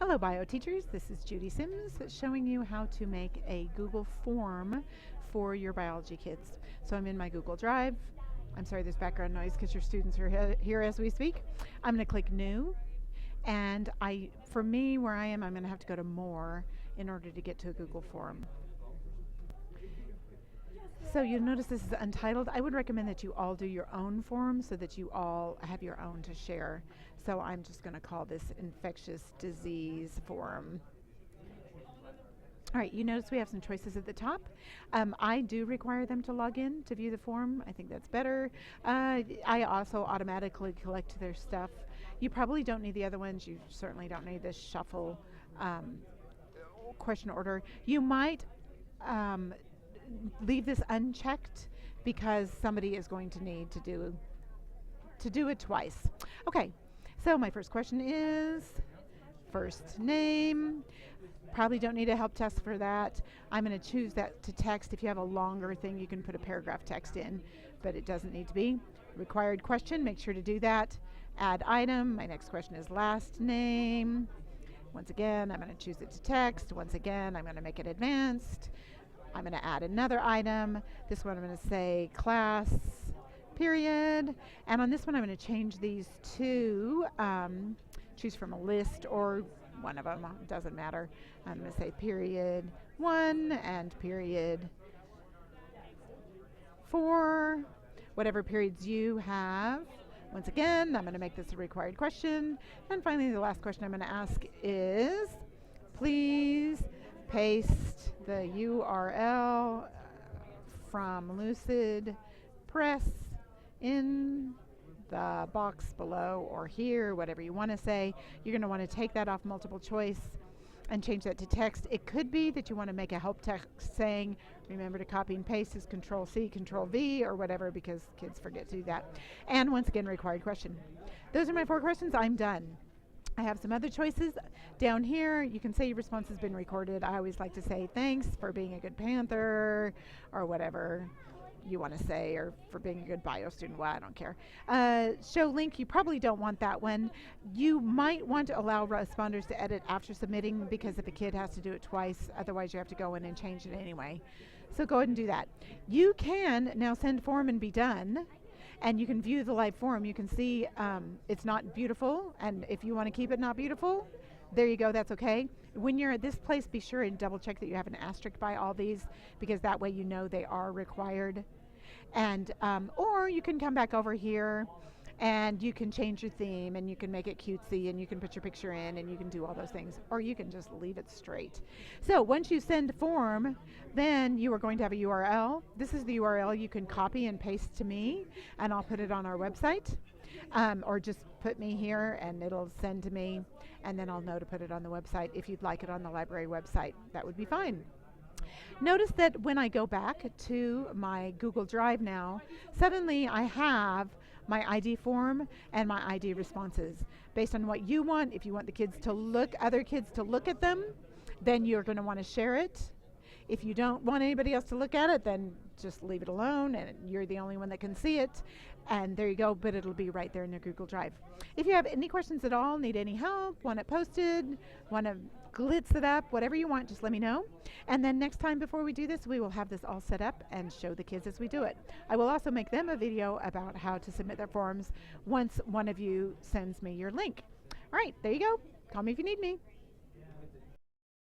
Hello bio teachers, this is Judy Sims showing you how to make a Google form for your biology kids. So I'm in my Google Drive. I'm sorry there's background noise because your students are here as we speak. I'm going to click new, and for me where I am, I'm going to have to go to more in order to get to a Google form. So you'll notice this is untitled. I would recommend that you all do your own form so that you all have your own to share. So I'm just going to call this infectious disease form. All right, you notice we have some choices at the top. I do require them to log in to view the form. I think that's better. I also automatically collect their stuff. You probably don't need the other ones. You certainly don't need this shuffle question order. You might leave this unchecked because somebody is going to need to do it twice. Okay, so my first question is first name. Probably don't need a help test for that. I'm going to choose that to text. If you have a longer thing, you can put a paragraph text in, but it doesn't need to be. Required question, make sure to do that. Add item. My next question is last name. Once again, I'm going to choose it to text. Once again, I'm going to make it advanced. I'm going to add another item. This one I'm going to say class, period. And on this one, I'm going to change these to choose from a list or one of them. Doesn't matter. I'm going to say period 1 and period 4, whatever periods you have. Once again, I'm going to make this a required question. And finally, the last question I'm going to ask is, please paste the URL from Lucid Press in the box below or here, whatever you want to say. You're going to want to take that off multiple choice and change that to text. It could be that you want to make a help text saying, remember to copy and paste is Control C, Control V, or whatever, because kids forget to do that. And once again, required question. Those are my 4 questions. I'm done. I have some other choices down here. You can say your response has been recorded. I always like to say thanks for being a good Panther or whatever you want to say, or for being a good bio student. Well, I don't care. Show link, you probably don't want that one. You might want to allow responders to edit after submitting, because if a kid has to do it twice, otherwise you have to go in and change it anyway. So go ahead and do that. You can now send form and be done. And you can view the live form. You can see it's not beautiful, and if you want to keep it not beautiful, there you go, that's okay. When you're at this place, be sure and double check that you have an asterisk by all these, because that way you know they are required. And or you can come back over here and you can change your theme, and you can make it cutesy, and you can put your picture in, and you can do all those things, or you can just leave it straight. So once you send form, then you are going to have a URL. This is the URL you can copy and paste to me, and I'll put it on our website, or just put me here and it'll send to me, and then I'll know to put it on the website. If you'd like it on the library website, that would be fine. Notice that when I go back to my Google Drive now, suddenly I have my ID form and my ID responses. Based on what you want, if you want the kids to other kids to look at them, then you're going to want to share it. If you don't want anybody else to look at it, then just leave it alone, and you're the only one that can see it. And there you go, but it'll be right there in the Google Drive. If you have any questions at all, need any help, want it posted, want to glitz it up, whatever you want, just let me know. And then next time before we do this, we will have this all set up and show the kids as we do it. I will also make them a video about how to submit their forms once one of you sends me your link. All right, there you go. Call me if you need me.